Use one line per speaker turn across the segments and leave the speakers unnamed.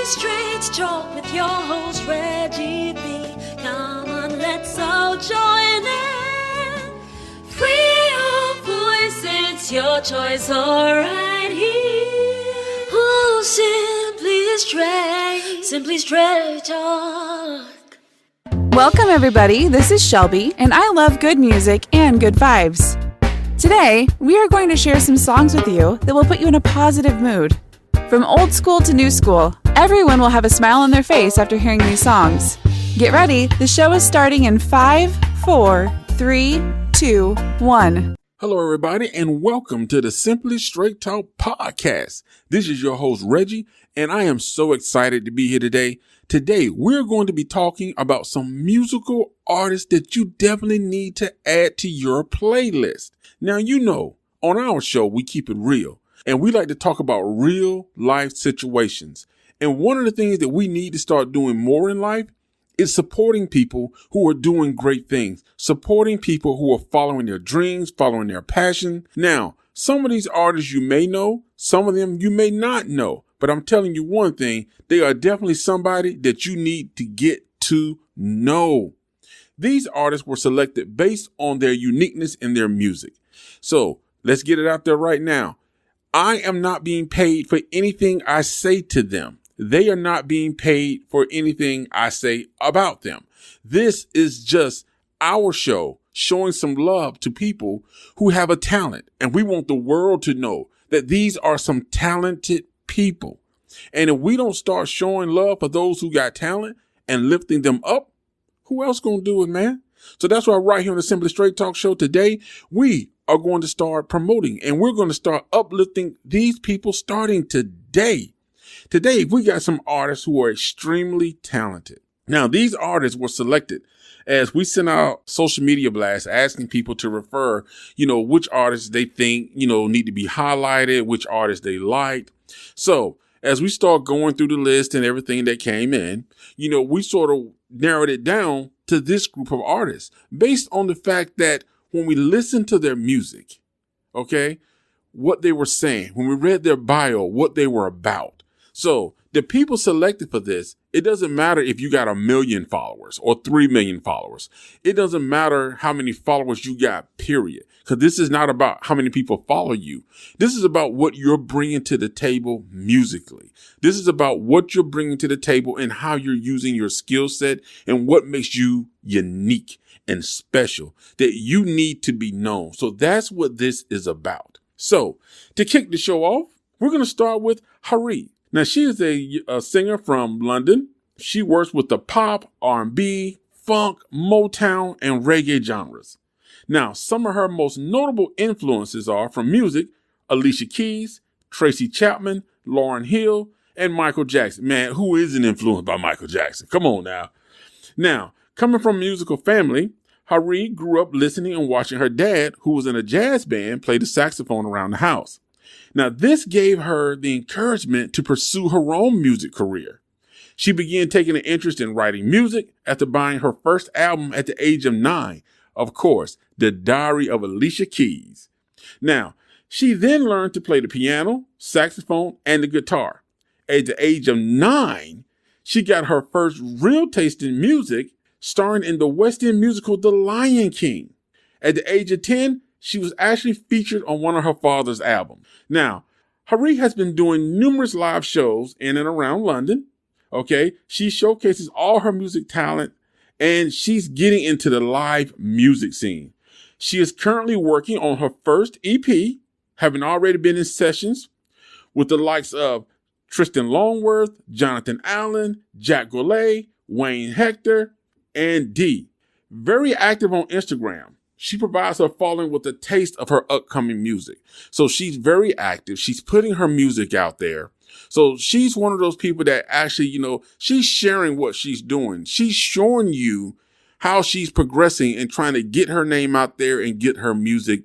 Straight Talk with your host Reggie B. Come on, let's all join in. Free your voice, it's your choice, alright here. Oh, Simply Straight Talk.
Welcome everybody, this is Shelby, and I love good music and good vibes. Today, we are going to share some songs with you that will put you in a positive mood. From old school to new school, everyone will have a smile on their face after hearing these songs. Get ready, the show is starting in 5, 4, 3, 2, 1.
Hello everybody and welcome to the Simply Straight Talk podcast. This is your host Reggie and I am so excited to be here today. Today we're going to be talking about some musical artists that you definitely need to add to your playlist. Now you know, on our show we keep it real and we like to talk about real life situations. And one of the things that we need to start doing more in life is supporting people who are doing great things, supporting people who are following their dreams, following their passion. Now, some of these artists you may know, some of them you may not know, but I'm telling you one thing, they are definitely somebody that you need to get to know. These artists were selected based on their uniqueness in their music. So let's get it out there right now. I am not being paid for anything I say to them. They are not being paid for anything I say about them. This is just our show showing some love to people who have a talent. And we want the world to know that these are some talented people. And if we don't start showing love for those who got talent and lifting them up, who else gonna do it, man? So that's why right here on the Simply Straight Talk show today, we are going to start promoting and we're going to start uplifting these people starting today. Today, we got some artists who are extremely talented. Now, these artists were selected as we sent out social media blasts asking people to refer, which artists they think, need to be highlighted, which artists they liked. So as we start going through the list and everything that came in, we sort of narrowed it down to this group of artists based on the fact that when we listened to their music, okay, what they were saying, when we read their bio, what they were about. So the people selected for this, it doesn't matter if you got 1 million followers or 3 million followers. It doesn't matter how many followers you got, period. Because this is not about how many people follow you. This is about what you're bringing to the table musically. This is about what you're bringing to the table and how you're using your skill set and what makes you unique and special that you need to be known. So that's what this is about. So to kick the show off, we're going to start with Hari. Now, she is a singer from London. She works with the pop, R&B, funk, Motown, and reggae genres. Now, some of her most notable influences are from music, Alicia Keys, Tracy Chapman, Lauryn Hill, and Michael Jackson. Man, who isn't influenced by Michael Jackson? Come on now. Now, coming from a musical family, Hari grew up listening and watching her dad, who was in a jazz band, play the saxophone around the house. Now, this gave her the encouragement to pursue her own music career. She began taking an interest in writing music after buying her first album at the age of 9. Of course, The Diary of Alicia Keys. Now, she then learned to play the piano, saxophone, and the guitar. At the age of 9, she got her first real taste in music, starring in the West End musical The Lion King. At the age of 10, she was actually featured on one of her father's albums. Now, Hari has been doing numerous live shows in and around London. Okay, she showcases all her music talent and she's getting into the live music scene. She is currently working on her first EP, having already been in sessions with the likes of Tristan Longworth, Jonathan Allen, Jack Golay, Wayne Hector, and D. Very active on Instagram. She provides her following with a taste of her upcoming music. So she's very active. She's putting her music out there. So she's one of those people that actually, she's sharing what she's doing. She's showing you how she's progressing and trying to get her name out there and get her music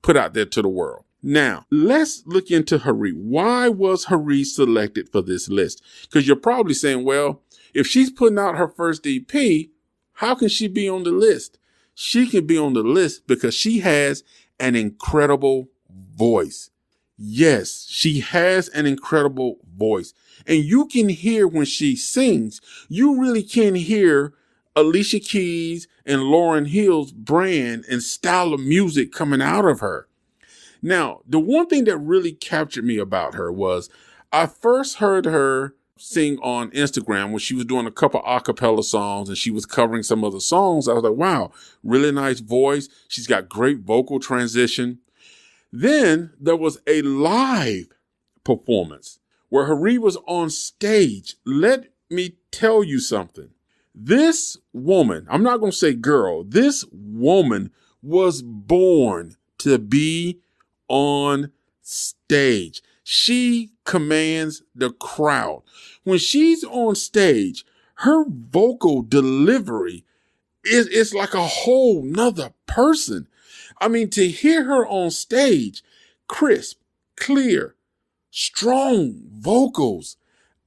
put out there to the world. Now, let's look into Hari. Why was Hari selected for this list? Because you're probably saying, well, if she's putting out her first EP, how can she be on the list? She can be on the list because she has an incredible voice. Yes, she has an incredible voice. And you can hear when she sings, you really can hear Alicia Keys and Lauryn Hill's brand and style of music coming out of her. Now, the one thing that really captured me about her was I first heard her sing on Instagram when she was doing a couple a cappella songs and she was covering some other songs. I was like, wow, really nice voice. She's got great vocal transition. Then there was a live performance where Hari was on stage. Let me tell you something. This woman, I'm not going to say girl, this woman was born to be on stage. She commands the crowd. When she's on stage, her vocal delivery is like a whole nother person. I mean, to hear her on stage, crisp, clear, strong vocals,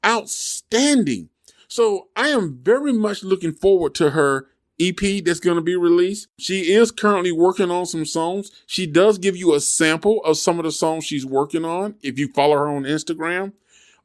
outstanding. So I am very much looking forward to her EP that's going to be released. She is currently working on some songs. She does give you a sample of some of the songs she's working on if you follow her on Instagram.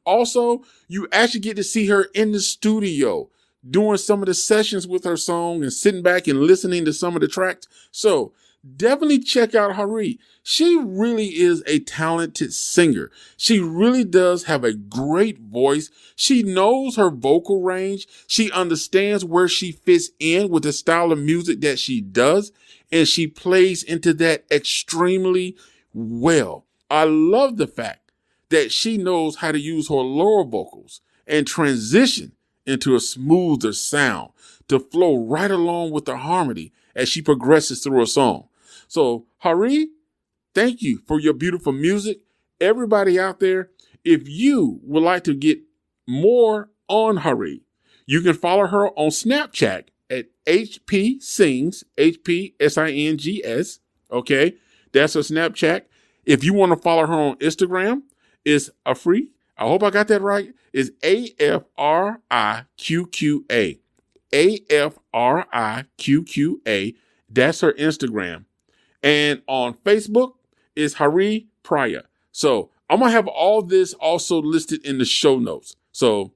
Also, you actually get to see her in the studio doing some of the sessions with her song and sitting back and listening to some of the tracks. So definitely check out Hari. She really is a talented singer. She really does have a great voice. She knows her vocal range. She understands where she fits in with the style of music that she does, and she plays into that extremely well. I love the fact that she knows how to use her lower vocals and transition into a smoother sound to flow right along with the harmony as she progresses through a song. So, Hari, thank you for your beautiful music. Everybody out there, if you would like to get more on Hari, you can follow her on Snapchat at HP Sings, HPSINGS. Okay, that's her Snapchat. If you want to follow her on Instagram, it's Afri. I hope I got that right. It's AFRIQQA. AFRIQQA. That's her Instagram. And on Facebook is Hari Praya. So I'm going to have all this also listed in the show notes. So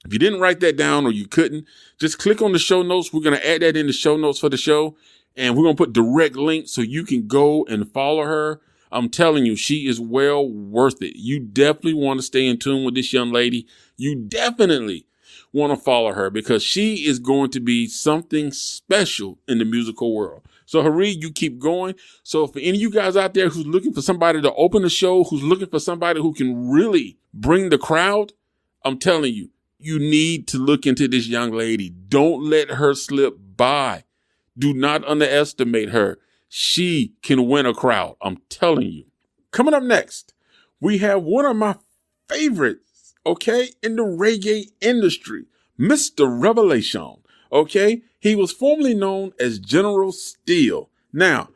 if you didn't write that down or you couldn't, just click on the show notes. We're going to add that in the show notes for the show. And we're going to put direct links so you can go and follow her. I'm telling you, she is well worth it. You definitely want to stay in tune with this young lady. You definitely want to follow her because she is going to be something special in the musical world. So Hari, you keep going. So for any of you guys out there who's looking for somebody to open the show, who's looking for somebody who can really bring the crowd, I'm telling you, you need to look into this young lady. Don't let her slip by. Do not underestimate her. She can win a crowd. I'm telling you. Coming up next, we have one of my favorites, okay, in the reggae industry, Mr. Revelation. Okay, he was formerly known as General Steel. Now,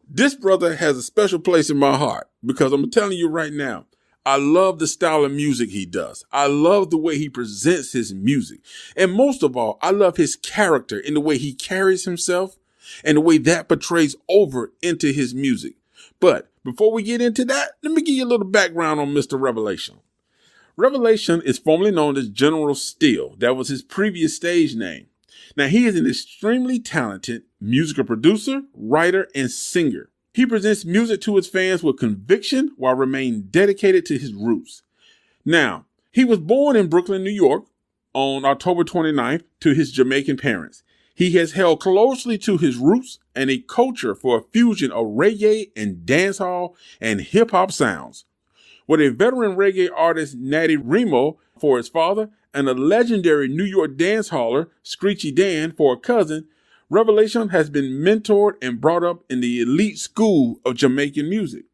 this brother has a special place in my heart because I'm telling you right now, I love the style of music he does. I love the way he presents his music. And most of all, I love his character in the way he carries himself and the way that portrays over into his music. But before we get into that, let me give you a little background on Mr. Revelation. Revelation is formerly known as General Steel. That was his previous stage name. Now, he is an extremely talented musical producer, writer, and singer. He presents music to his fans with conviction while remaining dedicated to his roots. Now, he was born in Brooklyn, New York on October 29th to his Jamaican parents. He has held closely to his roots and a culture for a fusion of reggae and dancehall and hip-hop sounds. With a veteran reggae artist, Natty Remo, for his father, and a legendary New York dancehaller, Screechy Dan, for a cousin, Revelation has been mentored and brought up in the elite school of Jamaican music.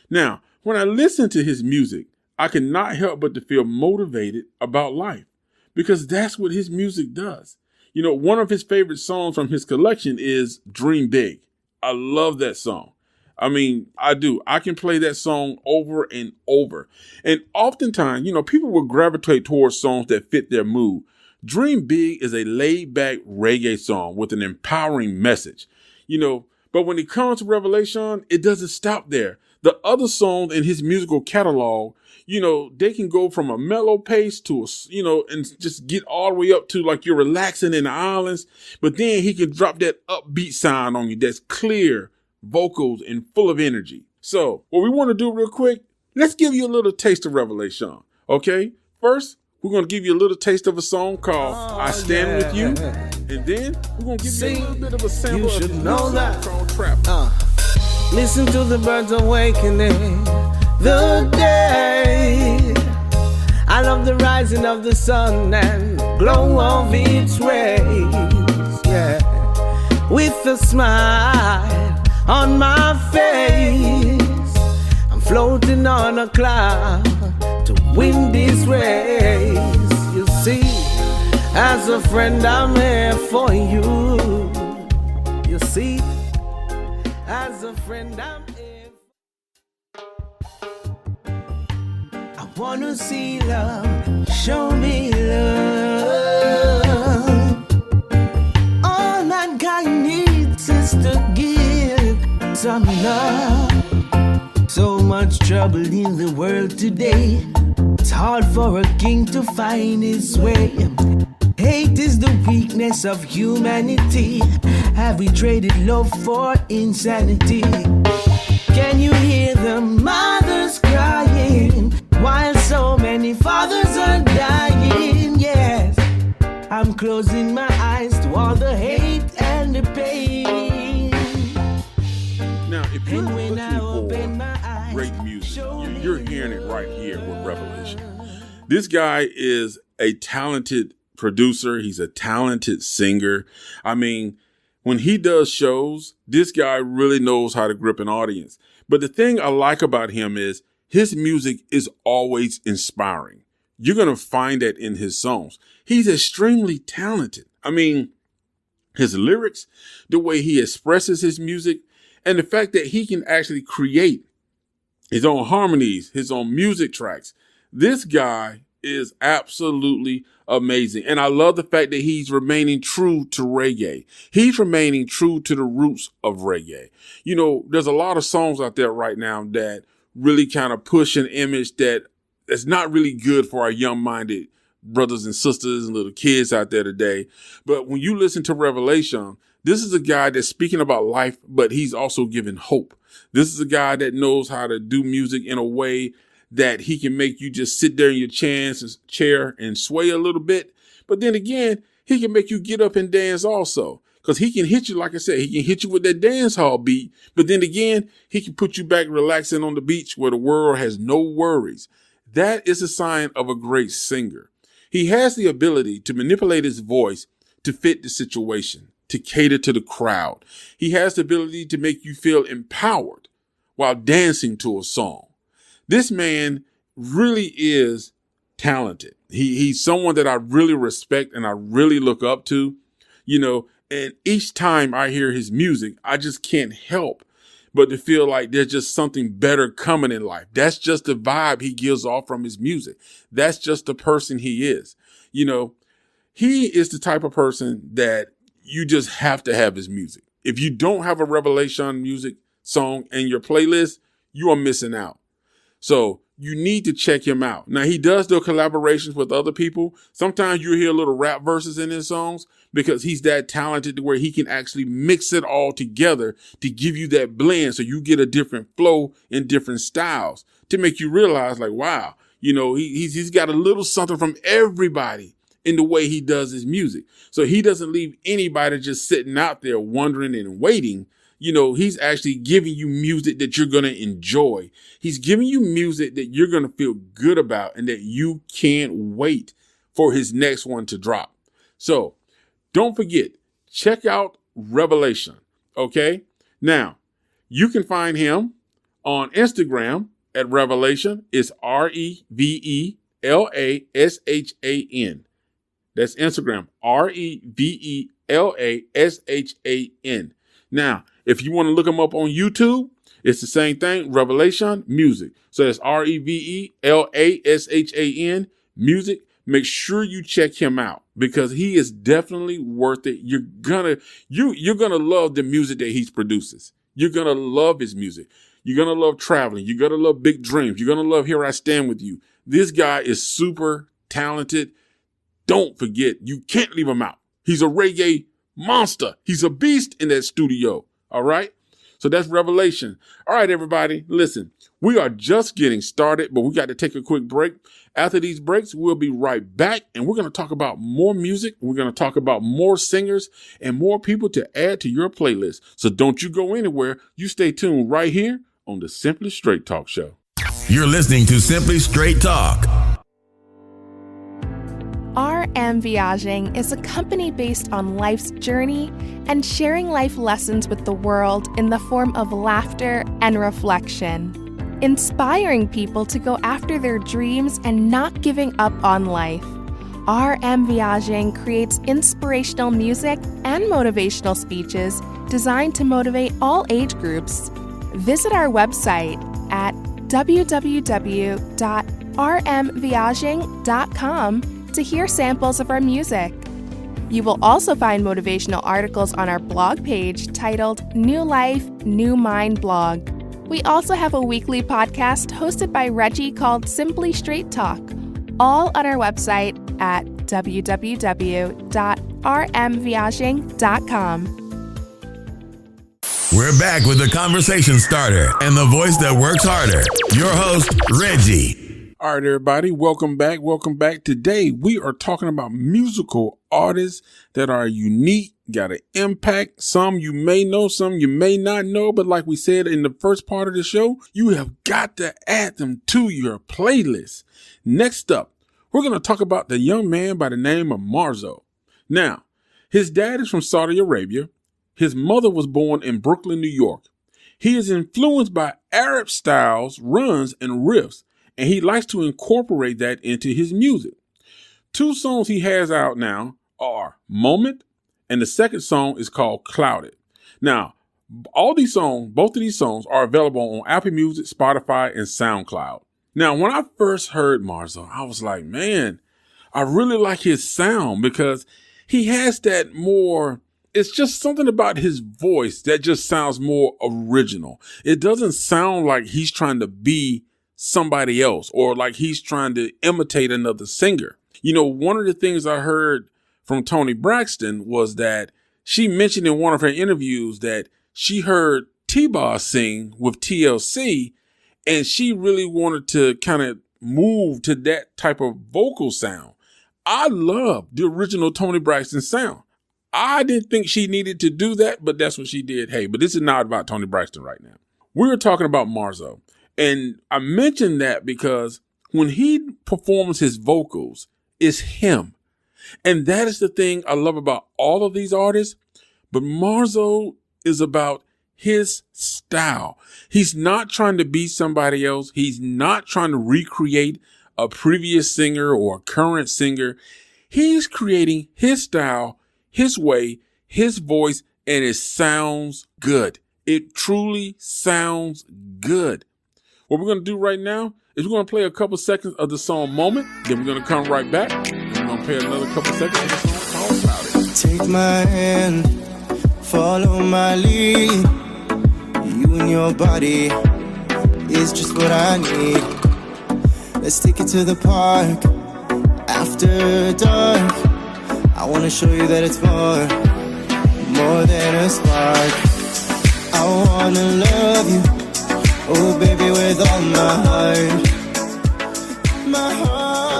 Now, when I listen to his music, I cannot help but to feel motivated about life because that's what his music does. You know, one of his favorite songs from his collection is Dream Big. I love that song. I mean, I do. I can play that song over and over. And oftentimes, you know, people will gravitate towards songs that fit their mood. Dream Big is a laid-back reggae song with an empowering message. You know, but when it comes to Revelation, it doesn't stop there. The other songs in his musical catalog, they can go from a mellow pace to and just get all the way up to like you're relaxing in the islands. But then he can drop that upbeat sound on you that's clear, vocals, and full of energy. So what we want to do real quick, let's give you a little taste of Revelation. Okay? First, we're going to give you a little taste of a song called I Stand With You. And then we're going to give you a little bit of a sample of a song called Trap.
Listen to the birds awakening the day. I love the rising of the sun and glow of its rays. Yeah, with a smile on my face, I'm floating on a cloud to win this race. You see, as a friend I'm here for you. You see, as a friend I'm here. I wanna see love, show me love. All mankind needs is to give some love. So much trouble in the world today. It's hard for a king to find his way. Hate is the weakness of humanity. Have we traded love for insanity? Can you hear the mothers crying while so many fathers are dying? Yes, I'm closing my eyes to all the hate and the pain.
Now, if you're looking for great music, you're hearing it right here with Revelation. This guy is a talented producer. He's a talented singer. I mean, when he does shows, this guy really knows how to grip an audience. But the thing I like about him is his music is always inspiring. You're going to find that in his songs. He's extremely talented. I mean, his lyrics, the way he expresses his music, and the fact that he can actually create his own harmonies, his own music tracks. This guy is absolutely amazing. And I love the fact that he's remaining true to reggae. He's remaining true to the roots of reggae. There's a lot of songs out there right now that really kind of push an image that's not really good for our young-minded brothers and sisters and little kids out there today. But when you listen to Revelation, this is a guy that's speaking about life, but he's also giving hope. This is a guy that knows how to do music in a way that he can make you just sit there in your chair and sway a little bit. But then again, he can make you get up and dance also. Because he can hit you, like I said, he can hit you with that dance hall beat. But then again, he can put you back relaxing on the beach where the world has no worries. That is a sign of a great singer. He has the ability to manipulate his voice to fit the situation, to cater to the crowd. He has the ability to make you feel empowered while dancing to a song. This man really is talented. He's someone that I really respect and I really look up to, and each time I hear his music, I just can't help but to feel like there's just something better coming in life. That's just the vibe he gives off from his music. That's just the person he is. He is the type of person that you just have to have his music. If you don't have a Revelation music song in your playlist, you are missing out. So you need to check him out. Now, he does do collaborations with other people. Sometimes you hear little rap verses in his songs because he's that talented to where he can actually mix it all together to give you that blend. So you get a different flow in different styles to make you realize like, wow, he's got a little something from everybody in the way he does his music. So he doesn't leave anybody just sitting out there wondering and waiting. He's actually giving you music that you're going to enjoy. He's giving you music that you're going to feel good about and that you can't wait for his next one to drop. So don't forget, check out Revelation. Okay. Now you can find him on Instagram at Revelation. It's Revelashan. That's Instagram. Revelashan. Now, if you want to look him up on YouTube, it's the same thing, Revelation Music. So that's Revelashan Music. Make sure you check him out because he is definitely worth it. You're gonna love the music that he produces. You're gonna love his music. You're going to love Traveling. You're going to love Big Dreams. You're going to love Here I Stand With You. This guy is super talented. Don't forget, you can't leave him out. He's a reggae monster. He's a beast in that studio. All right. So that's Revelation. All right, everybody, listen, we are just getting started, but we got to take a quick break. After these breaks, we'll be right back, and we're going to talk about more music. We're going to talk about more singers and more people to add to your playlist. So don't you go anywhere. You stay tuned right here on the Simply Straight Talk Show.
You're listening to Simply Straight Talk.
RM Viaging is a company based on life's journey and sharing life lessons with the world in the form of laughter and reflection, inspiring people to go after their dreams and not giving up on life. RM Viaging creates inspirational music and motivational speeches designed to motivate all age groups. Visit our website at www.rmviaging.com to hear samples of our music. You will also find motivational articles on our blog page titled New Life, New Mind Blog. We also have a weekly podcast hosted by Reggie called Simply Straight Talk, all on our website at www.rmviaging.com.
We're back with the conversation starter and the voice that works harder. Your host, Reggie.
All right, everybody, welcome back. Welcome back. Today, we are talking about musical artists that are unique, got an impact. Some you may know, some you may not know. But like we said in the first part of the show, you have got to add them to your playlist. Next up, we're going to talk about the young man by the name of Mazo. Now, his dad is from Saudi Arabia. His mother was born in Brooklyn, New York. He is influenced by Arab styles, runs, and riffs, and he likes to incorporate that into his music. 2 songs he has out now are Moment, and the second song is called Clouded. Now, both of these songs are available on Apple Music, Spotify, and SoundCloud. Now, when I first heard Mazo, I was like, man, I really like his sound because he has that more, it's just something about his voice that just sounds more original. It doesn't sound like he's trying to be somebody else or like he's trying to imitate another singer. You know, one of the things I heard from Toni Braxton was that she mentioned in one of her interviews that she heard T-Boz sing with TLC and she really wanted to kind of move to that type of vocal sound. I love the original Toni Braxton sound. I didn't think she needed to do that, but that's what she did. Hey, but this is not about Toni Braxton right now. We're talking about Mazo. And I mentioned that because when he performs his vocals, it's him. And that is the thing I love about all of these artists. But Mazo is about his style. He's not trying to be somebody else. He's not trying to recreate a previous singer or a current singer. He's creating his style, his way, his voice, and it sounds good. It truly sounds good. What we're going to do right now is we're going to play a couple seconds of the song Moment. Then we're going to come right back. And we're going to play another couple seconds of the song called Clouded.
Take my hand, follow my lead. You and your body is just what I need. Let's take it to the park after dark. I want to show you that it's more than a spark. I want to love you. Oh, baby, with all my heart.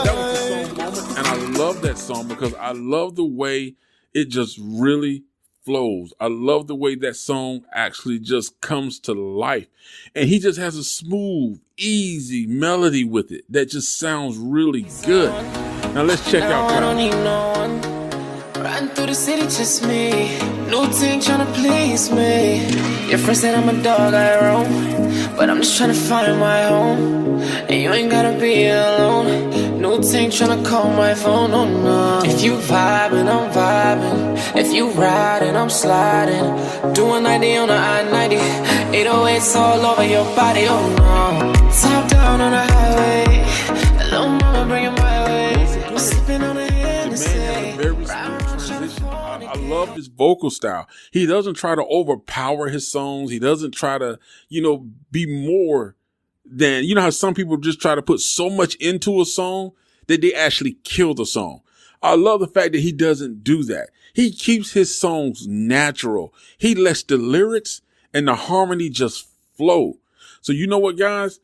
That was the song Moment, and I love that song because I love the way it just really flows. I love the way that song actually just comes to life. And he just has a smooth, easy melody with it that just sounds really good. Now let's check out Cloud.
Riding through the city, just me. New team tryna please me. Your friend said I'm a dog, I roam, but I'm just tryna find my home. And you ain't gotta be alone. New team tryna call my phone, oh no. If you vibing, I'm vibing. If you riding, I'm sliding. Doing 90 on the I-90. 808s all over your body, oh no. Top down on the highway. Hello mama, bring it my way. I'm sipping on the Hennessy.
Very smooth transition. I love his vocal style. He doesn't try to overpower his songs. He doesn't try to, be more than, how some people just try to put so much into a song that they actually kill the song. I love the fact that he doesn't do that. He keeps his songs natural. He lets the lyrics and the harmony just flow. So you know what, guys?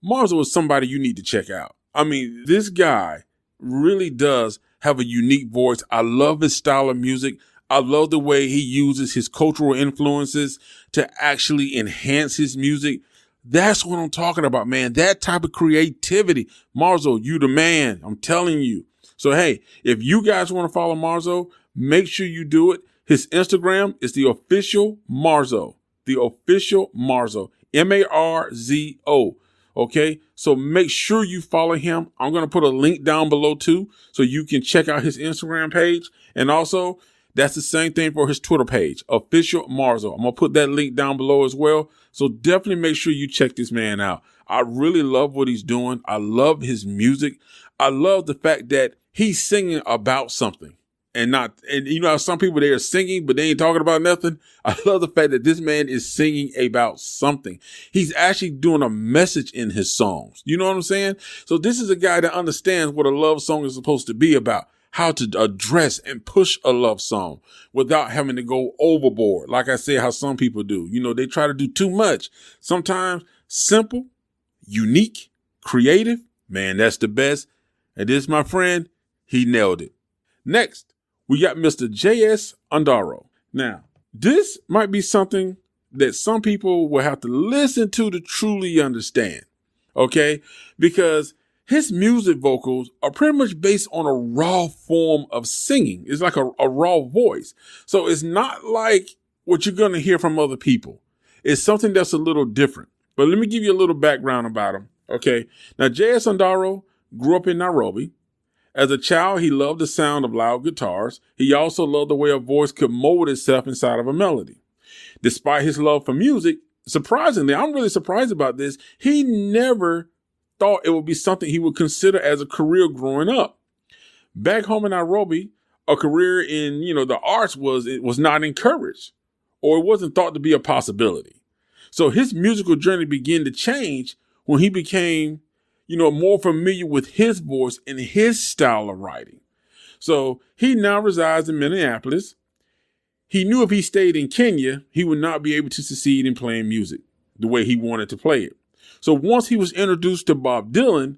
Mazo is somebody you need to check out. I mean, this guy really does have a unique voice. I love his style of music. I love the way he uses his cultural influences to actually enhance his music. That's what I'm talking about, man. That type of creativity. Mazo, you the man. I'm telling you. So, hey, if you guys want to follow Mazo, make sure you do it. His Instagram is the official Mazo. The official Mazo. Marzo. Okay, so make sure you follow him. I'm going to put a link down below too, so you can check out his Instagram page. And also, that's the same thing for his Twitter page, official Mazo. I'm going to put that link down below as well. So definitely make sure you check this man out. I really love what he's doing. I love his music. I love the fact that he's singing about something. And some people, they are singing, but they ain't talking about nothing. I love the fact that this man is singing about something. He's actually doing a message in his songs. You know what I'm saying? So this is a guy that understands what a love song is supposed to be about, how to address and push a love song without having to go overboard. Like I said, how some people do. They try to do too much. Sometimes simple, unique, creative. Man, that's the best. And this, my friend, he nailed it. Next, we got Mr. J.S. Ondaro. Now, this might be something that some people will have to listen to truly understand, okay? Because his music vocals are pretty much based on a raw form of singing. It's like a raw voice. So it's not like what you're going to hear from other people. It's something that's a little different. But let me give you a little background about him, okay? Now, J.S. Ondaro grew up in Nairobi. As a child, he loved the sound of loud guitars. He also loved the way a voice could mold itself inside of a melody. Despite his love for music, surprisingly, I'm really surprised about this, he never thought it would be something he would consider as a career growing up. Back home in Nairobi, a career in, the arts was not encouraged, or it wasn't thought to be a possibility. So his musical journey began to change when he became more familiar with his voice and his style of writing. So he now resides in Minneapolis. He knew if he stayed in Kenya, he would not be able to succeed in playing music the way he wanted to play it. So once he was introduced to Bob Dylan,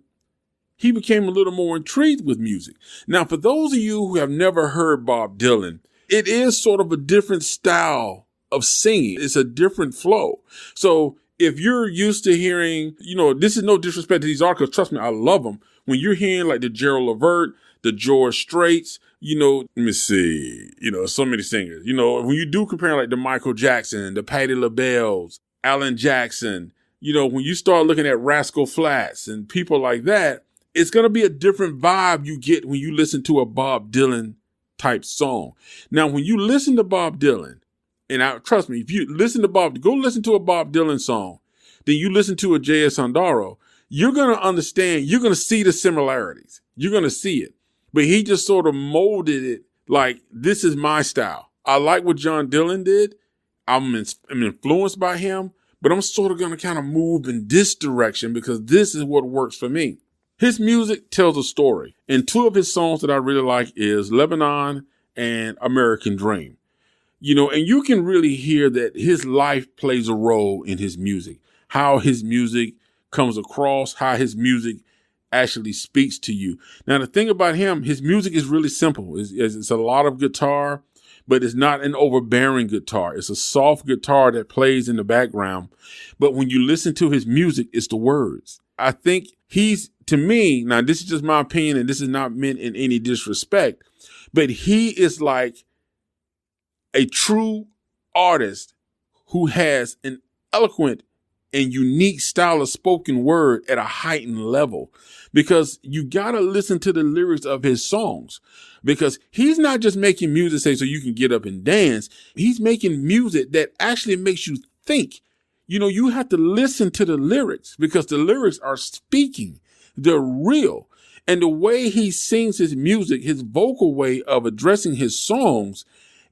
he became a little more intrigued with music. Now, for those of you who have never heard Bob Dylan, it is sort of a different style of singing. It's a different flow. So if you're used to hearing, this is no disrespect to these artists, because trust me, I love them. When you're hearing like the Gerald Levert, the George Straits, let me see, so many singers, when you do compare like the Michael Jackson, the Patti LaBelle's, Alan Jackson, when you start looking at Rascal Flatts and people like that, it's going to be a different vibe you get when you listen to a Bob Dylan type song. Now, when you listen to Bob Dylan, and trust me, if you listen to go listen to a Bob Dylan song, then you listen to a J.S. Ondaro, you're going to understand, you're going to see the similarities. You're going to see it. But he just sort of molded it like, this is my style. I like what John Dylan did. I'm influenced by him, but I'm sort of going to kind of move in this direction because this is what works for me. His music tells a story. And two of his songs that I really like is Lebanon and American Dream. And you can really hear that his life plays a role in his music, how his music comes across, how his music actually speaks to you. Now, the thing about him, his music is really simple. It's a lot of guitar, but it's not an overbearing guitar. It's a soft guitar that plays in the background. But when you listen to his music, it's the words. I think to me, now this is just my opinion, and this is not meant in any disrespect, but he is like a true artist who has an eloquent and unique style of spoken word at a heightened level, because you got to listen to the lyrics of his songs, because he's not just making music so you can get up and dance. He's making music that actually makes you think. You have to listen to the lyrics because the lyrics are speaking. They're real. And the way he sings his music, his vocal way of addressing his songs,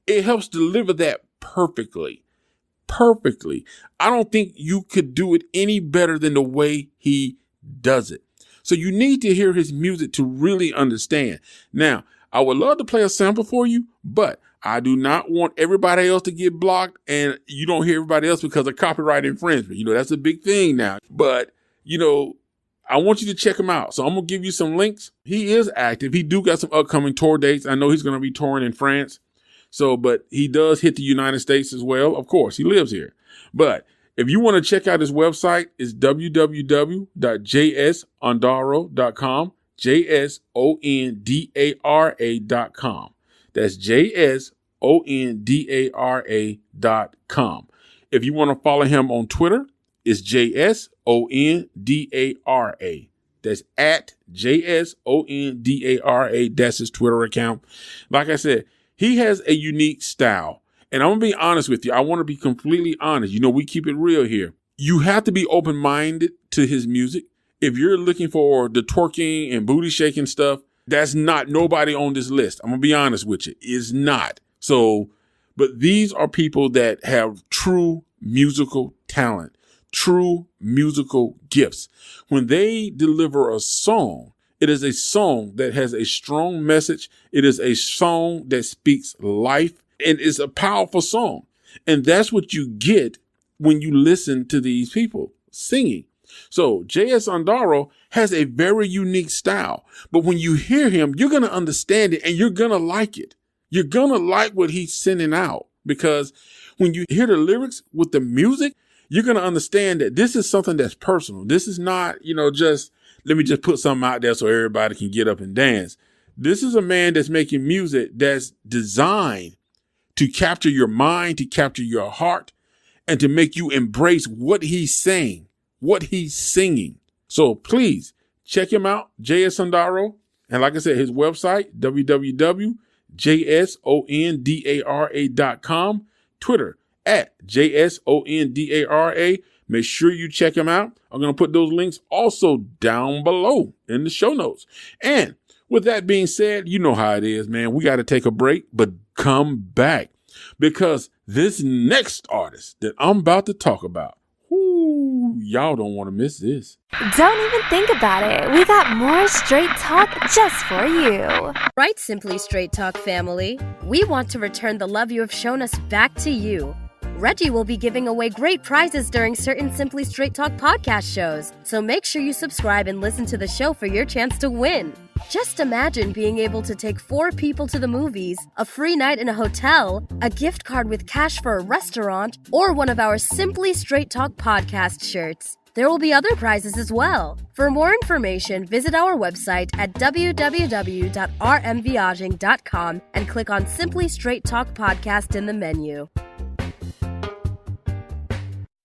It helps deliver that perfectly. Perfectly. I don't think you could do it any better than the way he does it. So you need to hear his music to really understand. Now, I would love to play a sample for you, but I do not want everybody else to get blocked and you don't hear everybody else because of copyright infringement. You know, that's a big thing now. But, you know, I want you to check him out. So I'm going to give you some links. He is active. He do got some upcoming tour dates. I know he's going to be touring in France. So, but he does hit the United States as well. Of course, he lives here. But if you want to check out his website, it's www.jsondaro.com, JSONDARA.com. That's JSONDARA.com. If you want to follow him on Twitter, it's JSONDARA. That's at JSONDARA. That's his Twitter account. Like I said, he has a unique style. And I'm going to be honest with you. I want to be completely honest. You know, we keep it real here. You have to be open-minded to his music. If you're looking for the twerking and booty shaking stuff, that's not nobody on this list. I'm going to be honest with you. It's not. So, but these are people that have true musical talent, true musical gifts. When they deliver a song, it is a song that has a strong message. It is a song that speaks life. And it's a powerful song. And that's what you get when you listen to these people singing. So J.S. Ondaro has a very unique style. But when you hear him, you're going to understand it and you're going to like it. You're going to like what he's sending out. Because when you hear the lyrics with the music, you're going to understand that this is something that's personal. This is not, you know, just let me just put something out there so everybody can get up and dance. This is a man that's making music that's designed to capture your mind, to capture your heart, and to make you embrace what he's saying, what he's singing. So please check him out, J.S. Ondaro. And like I said, his website, www.jsondara.com, Twitter at JSONDARA. Make sure you check him out. I'm going to put those links also down below in the show notes. And with that being said, you know how it is, man. We got to take a break, but come back because this next artist that I'm about to talk about, y'all don't want to miss this.
Don't even think about it. We got more straight talk just for you.
Right, Simply Straight Talk family. We want to return the love you have shown us back to you. Reggie will be giving away great prizes during certain Simply Straight Talk podcast shows, so make sure you subscribe and listen to the show for your chance to win. Just imagine being able to take 4 people to the movies, a free night in a hotel, a gift card with cash for a restaurant, or one of our Simply Straight Talk podcast shirts. There will be other prizes as well. For more information, visit our website at www.rmviaging.com and click on Simply Straight Talk Podcast in the menu.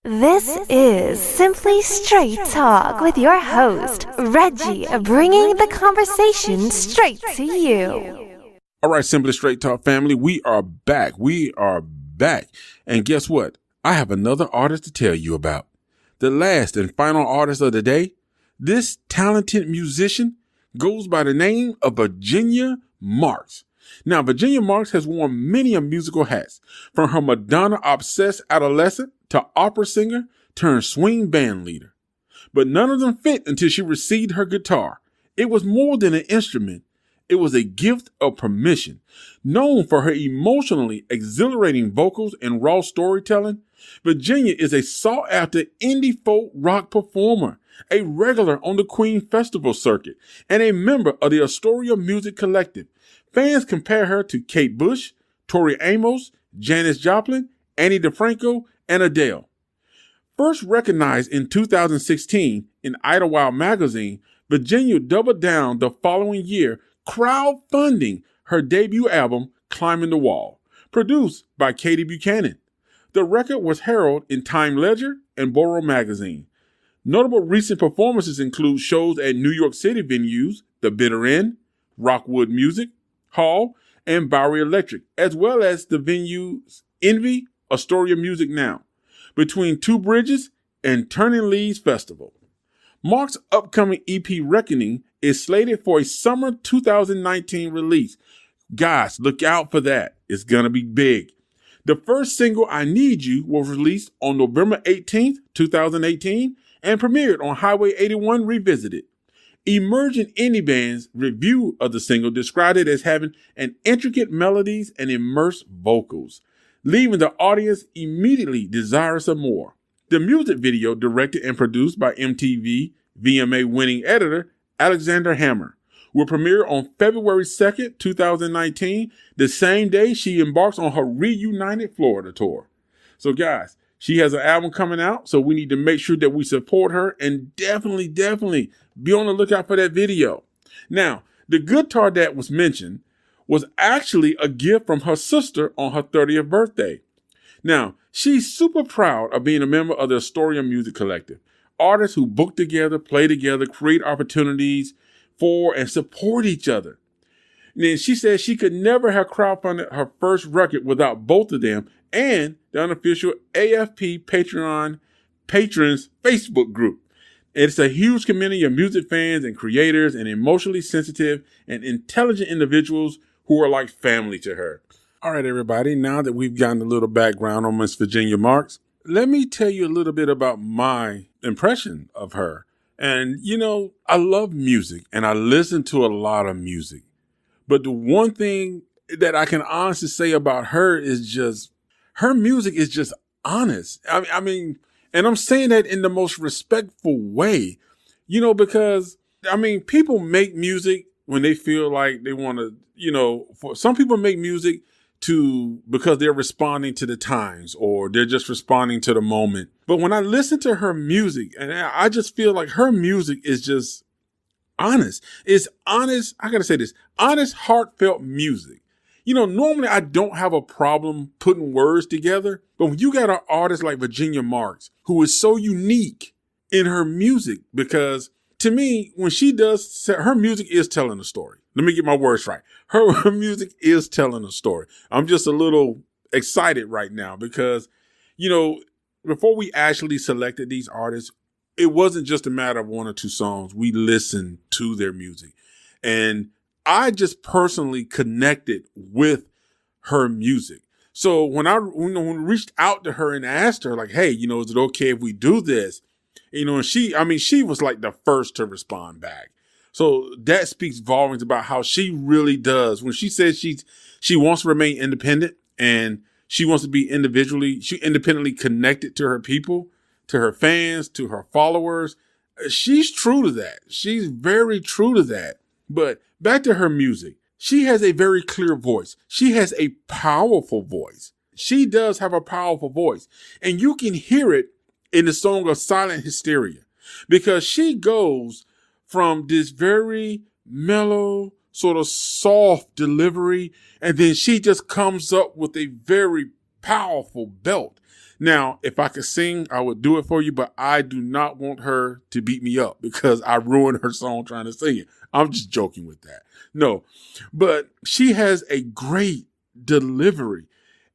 This is Simply Straight Talk with your host, Reggie, bringing the conversation straight to you.
All right, Simply Straight Talk family, we are back. We are back. And guess what? I have another artist to tell you about. The last and final artist of the day, this talented musician goes by the name of Virginia Marcs. Now, Virginia Marcs has worn many a musical hats, from her Madonna-obsessed adolescent to opera singer turned swing band leader. But none of them fit until she received her guitar. It was more than an instrument. It was a gift of permission. Known for her emotionally exhilarating vocals and raw storytelling, Virginia is a sought-after indie folk rock performer, a regular on the Queen Festival circuit, and a member of the Astoria Music Collective. Fans compare her to Kate Bush, Tori Amos, Janis Joplin, Annie DeFranco, and Adele. First recognized in 2016 in Idlewild magazine, Virginia doubled down the following year, crowdfunding her debut album, Climbing the Wall, produced by Katie Buchanan. The record was heralded in Time Ledger and Borough magazine. Notable recent performances include shows at New York City venues, The Bitter End, Rockwood Music Hall, and Bowery Electric, as well as the venues Envy, Astoria Music Now, Between Two Bridges, and Turning Leaves Festival. Marcs' upcoming EP Reckoning is slated for a summer 2019 release. Guys, look out for that. It's going to be big. The first single, I Need You, was released on November 18th, 2018, and premiered on Highway 81 Revisited. Emerging indie band's review of the single described it as having an intricate melodies and immersed vocals, leaving the audience immediately desirous of more. The music video, directed and produced by MTV VMA winning editor Alexander Hammer, will premiere on February 2nd, 2019, the same day she embarks on her Reunited Florida tour. So guys, she has an album coming out, so we need to make sure that we support her and definitely be on the lookout for that video. Now, the guitar that was mentioned was actually a gift from her sister on her 30th birthday. Now, she's super proud of being a member of the Astoria Music Collective, artists who book together, play together, create opportunities for and support each other. And then she said she could never have crowdfunded her first record without both of them and the unofficial AFP Patreon patrons Facebook group. It's a huge community of music fans and creators and emotionally sensitive and intelligent individuals who are like family to her. All right, everybody, now that we've gotten a little background on Miss Virginia Marcs, let me tell you a little bit about my impression of her. And, you know, I love music and I listen to a lot of music. But the one thing that I can honestly say about her is just her music is just honest. I mean, and I'm saying that in the most respectful way, you know, because, I mean, people make music when they feel like they want to, you know, for some people make music because they're responding to the times or they're just responding to the moment. But when I listen to her music, and I just feel like her music is just honest. It's honest. I got to say this, honest, heartfelt music. You know, normally I don't have a problem putting words together, but when you got an artist like Virginia Marcs, who is so unique in her music, because to me, when she does, her music is telling a story. Let me get my words right. Her music is telling a story. I'm just a little excited right now because, you know, before we actually selected these artists, it wasn't just a matter of one or two songs. We listened to their music. And I just personally connected with her music. So when we reached out to her and asked her, like, hey, you know, is it okay if we do this? You know, and she was like the first to respond back. So that speaks volumes about how she really does. When she says she wants to remain independent and she wants to be independently connected to her people, to her fans, to her followers. She's true to that. She's very true to that. But back to her music. She has a very clear voice. She has a powerful voice. She does have a powerful voice. And you can hear it in the song of Silent Hysteria, because she goes from this very mellow, sort of soft delivery, and then she just comes up with a very powerful belt. Now, if I could sing, I would do it for you, but I do not want her to beat me up because I ruined her song trying to sing it. I'm just joking with that. No, but she has a great delivery,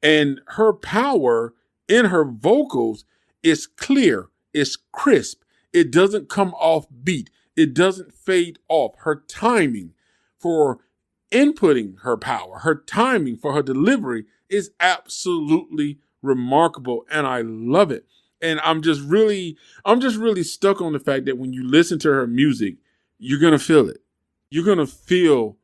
and her power in her vocals is clear, it's crisp, it doesn't come off beat, it doesn't fade off. Her timing for inputting her power, her timing for her delivery is absolutely remarkable, and I love it. And I'm just really stuck on the fact that when you listen to her music, you're going to feel it. You're going to feel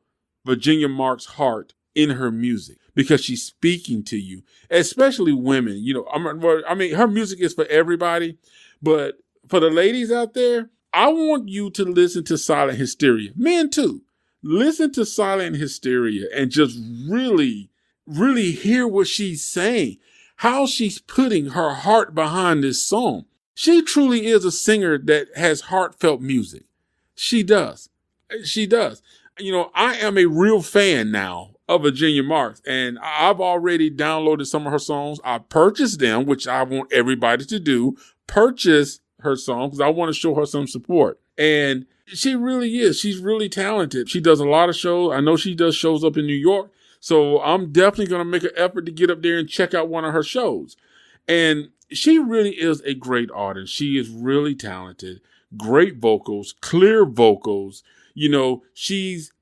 Virginia Marcs' heart in her music because she's speaking to you, especially women. You know, I mean, her music is for everybody, but for the ladies out there, I want you to listen to Silent Hysteria. Men too. Listen to Silent Hysteria and just really, really hear what she's saying, how she's putting her heart behind this song. She truly is a singer that has heartfelt music. She does. She does. You know, I am a real fan now of Virginia Marcs, and I've already downloaded some of her songs. I purchased them, which I want everybody to do. Purchase her songs because I want to show her some support. And she really is. She's really talented. She does a lot of shows. I know she does shows up in New York. So I'm definitely going to make an effort to get up there and check out one of her shows. And she really is a great artist. She is really talented, great vocals, clear vocals. You know,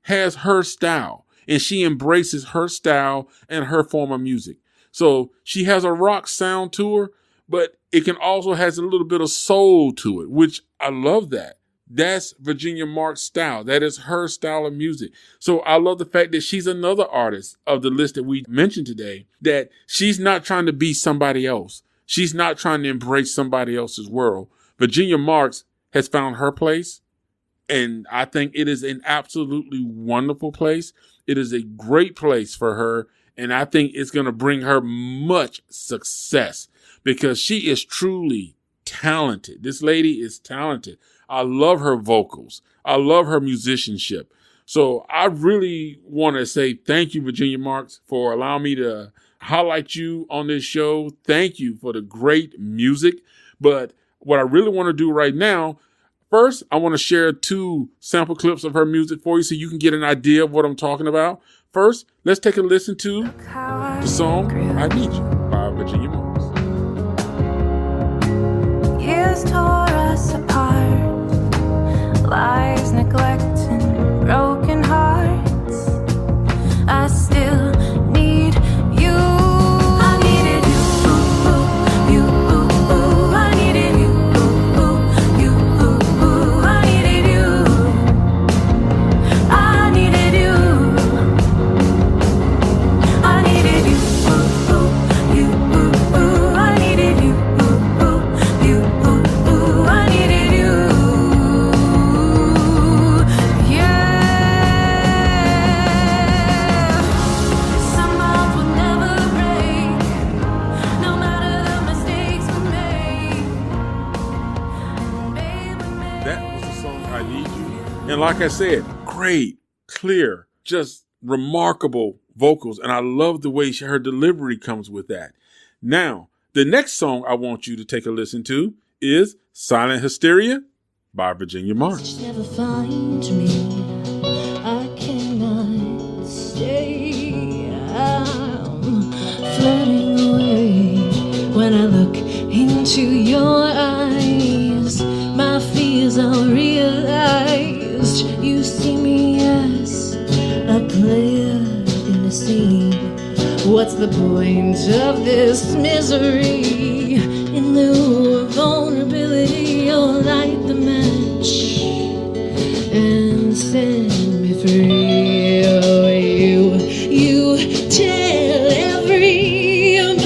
has her style. and she embraces her style and her form of music. So she has a rock sound to her, but it can also has a little bit of soul to it, which I love that. That's Virginia Marcs' style. That is her style of music. So I love the fact that she's another artist of the list that we mentioned today, that she's not trying to be somebody else. She's not trying to embrace somebody else's world. Virginia Marcs has found her place, and I think it is an absolutely wonderful place. It is a great place for her, and I think it's going to bring her much success because she is truly talented. This lady is talented. I love her vocals. I love her musicianship. So I really want to say thank you, Virginia Marcs, for allowing me to highlight you on this show. Thank you for the great music. But what I really want to do right now, first, I want to share 2 sample clips of her music for you so you can get an idea of what I'm talking about. First, let's take a listen to the song I Need You by Virginia Marcs.
Years tore us apart, lies, neglect, and broken hearts. I still need you. I needed you, I needed you, I needed you, I needed you, I needed you, I needed you, I needed you.
And like I said, great, clear, just remarkable vocals. And I love the way her delivery comes with that. Now, the next song I want you to take a listen to is Silent Hysteria by Virginia Marcs.
Never find me. I cannot stay. I'm floating away. When I look into your eyes, my fears are realized. You see me as a player in a scene. What's the point of this misery? In lieu of vulnerability, you'll light the match and set me free. Oh, you tell everybody that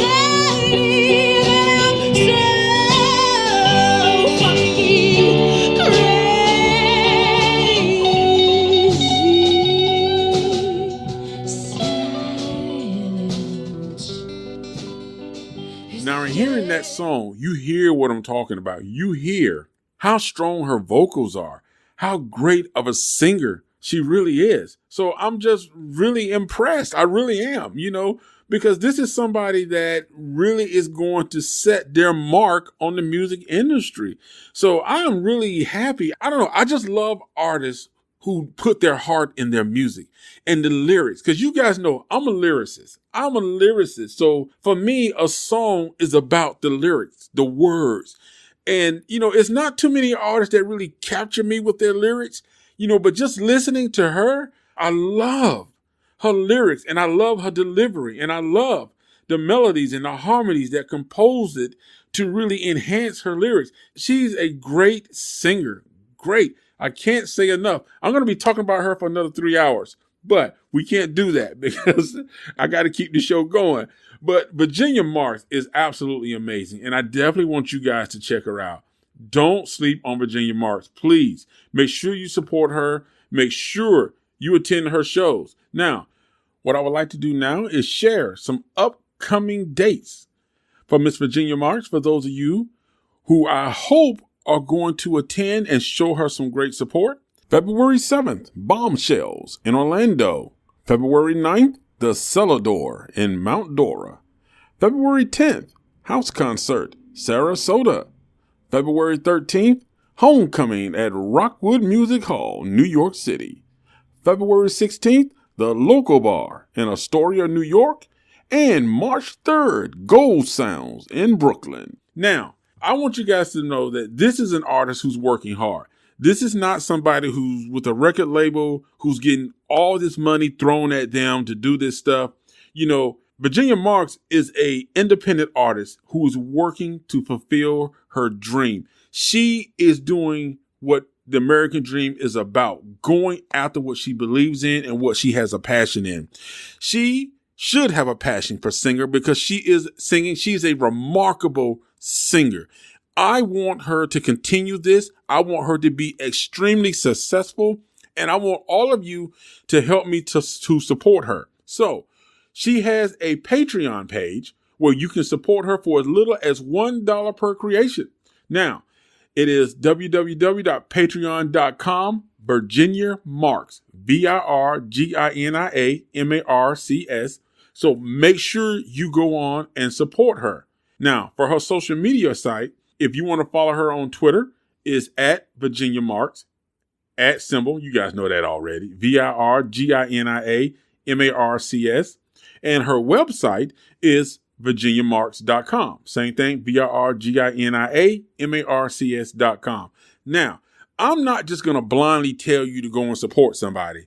I'm so fucking crazy.
Now, in hearing that song, you hear what I'm talking about. You hear how strong her vocals are, how great of a singer she really is. So I'm just really impressed. I really am, because this is somebody that really is going to set their mark on the music industry. So I am really happy. I don't know. I just love artists who put their heart in their music and the lyrics. Because you guys know I'm a lyricist. So for me, a song is about the lyrics, the words. And, it's not too many artists that really capture me with their lyrics, but just listening to her, I love her lyrics and I love her delivery and I love the melodies and the harmonies that compose it to really enhance her lyrics. She's a great singer. Great. I can't say enough. I'm going to be talking about her for another 3 hours, but we can't do that because I got to keep the show going. But Virginia Marcs is absolutely amazing, and I definitely want you guys to check her out. Don't sleep on Virginia Marcs. Please make sure you support her. Make sure you attend her shows. Now, what I would like to do now is share some upcoming dates for Miss Virginia Marcs for those of you who I hope are going to attend and show her some great support. February 7th, Bombshells in Orlando. February 9th, the Cellar in Mount Dora. February 10th, House Concert, Sarasota. February 13th, Homecoming at Rockwood Music Hall, New York City. February 16th, the Local Bar in Astoria, New York. And March 3rd, Gold Sounds in Brooklyn. Now, I want you guys to know that this is an artist who's working hard. This is not somebody who's with a record label who's getting all this money thrown at them to do this stuff. You know, Virginia Marcs is a independent artist who is working to fulfill her dream. She is doing what the American dream is about, going after what she believes in and what she has a passion in. She should have a passion for singer because she is singing. She's a remarkable singer. I want her to continue this. I want her to be extremely successful, and I want all of you to help me to support her. So she has a Patreon page where you can support her for as little as $1 per creation. Now, it is www.patreon.com, Virginia Marcs, VirginiaMarcs. So make sure you go on and support her. Now, for her social media site, if you want to follow her on Twitter, is at Virginia Marcs, @ you guys know that already, VirginiaMarcs. And her website is virginiamarcs.com. Same thing, VirginiaMarcs.com. Now, I'm not just going to blindly tell you to go and support somebody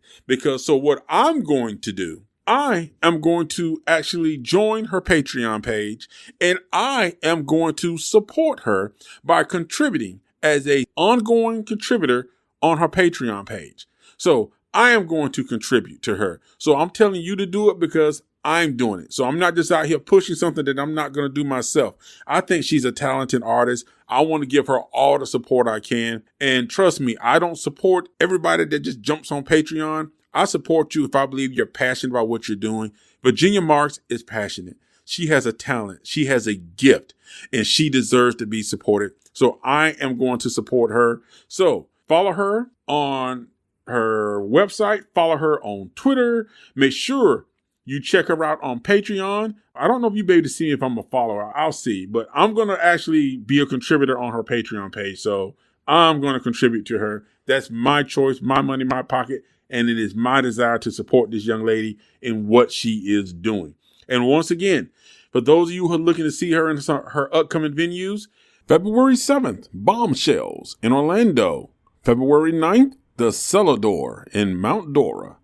so what I'm going to do, I am going to actually join her Patreon page, and I am going to support her by contributing as an ongoing contributor on her Patreon page. So I am going to contribute to her. So I'm telling you to do it because I'm doing it. So I'm not just out here pushing something that I'm not going to do myself. I think she's a talented artist. I want to give her all the support I can. And trust me, I don't support everybody that just jumps on Patreon. I support you if I believe you're passionate about what you're doing. Virginia Marcs is passionate. She has a talent. She has a gift, and she deserves to be supported. So I am going to support her. So follow her on her website. Follow her on Twitter. Make sure you check her out on Patreon. I don't know if you'll be able to see if I'm a follower. I'll see. But I'm going to actually be a contributor on her Patreon page. So I'm going to contribute to her. That's my choice, my money, my pocket. And it is my desire to support this young lady in what she is doing. And once again, for those of you who are looking to see her in her upcoming venues, February 7th, Bombshells in Orlando. February 9th, the Cellar in Mount Dora.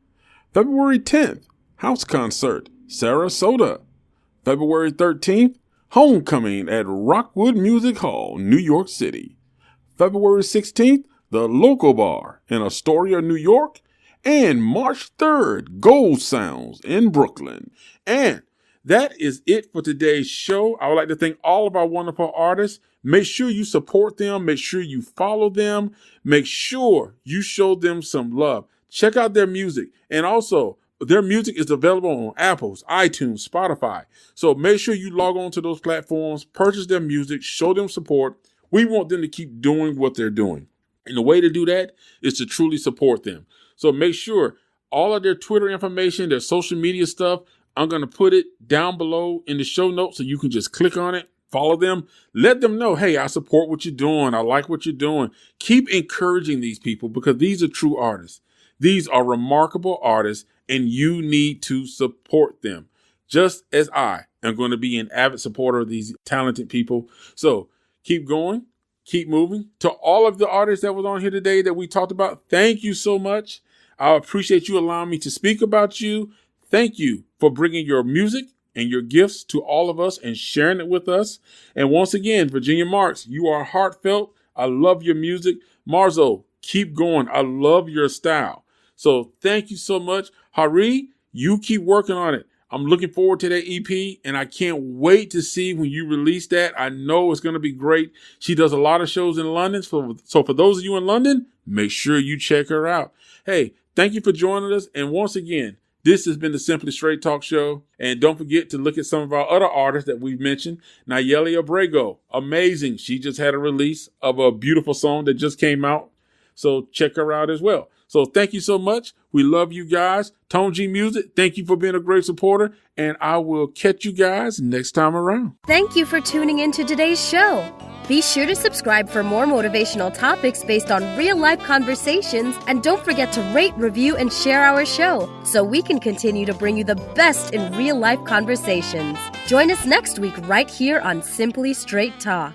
February 10th, House Concert, Sarasota. February 13th, Homecoming at Rockwood Music Hall, New York City. February 16th, the Local Bar in Astoria, New York. And March 3rd, Gold Sounds in Brooklyn. And that is it for today's show. I would like to thank all of our wonderful artists. Make sure you support them. Make sure you follow them. Make sure you show them some love. Check out their music. And also, their music is available on Apple's, iTunes, Spotify. So make sure you log on to those platforms, purchase their music, show them support. We want them to keep doing what they're doing. And the way to do that is to truly support them. So make sure all of their Twitter information, their social media stuff, I'm going to put it down below in the show notes so you can just click on it, follow them, let them know, hey, I support what you're doing. I like what you're doing. Keep encouraging these people because these are true artists. These are remarkable artists and you need to support them. Just as I am going to be an avid supporter of these talented people. So keep going. Keep moving. To all of the artists that was on here today that we talked about, thank you so much. I appreciate you allowing me to speak about you. Thank you for bringing your music and your gifts to all of us and sharing it with us. And once again, Virginia Marcs, you are heartfelt. I love your music. Mazo, keep going. I love your style. So thank you so much. Hari, you keep working on it. I'm looking forward to that EP, and I can't wait to see when you release that. I know it's going to be great. She does a lot of shows in London. So for those of you in London, make sure you check her out. Hey, thank you for joining us. And once again, this has been the Simply Straight Talk Show. And don't forget to look at some of our other artists that we've mentioned. Nayeli Abrego, amazing. She just had a release of a beautiful song that just came out. So check her out as well. So thank you so much. We love you guys. Tone G Music, thank you for being a great supporter. And I will catch you guys next time around.
Thank you for tuning in to today's show. Be sure to subscribe for more motivational topics based on real-life conversations. And don't forget to rate, review, and share our show so we can continue to bring you the best in real-life conversations. Join us next week right here on Simply Straight Talk.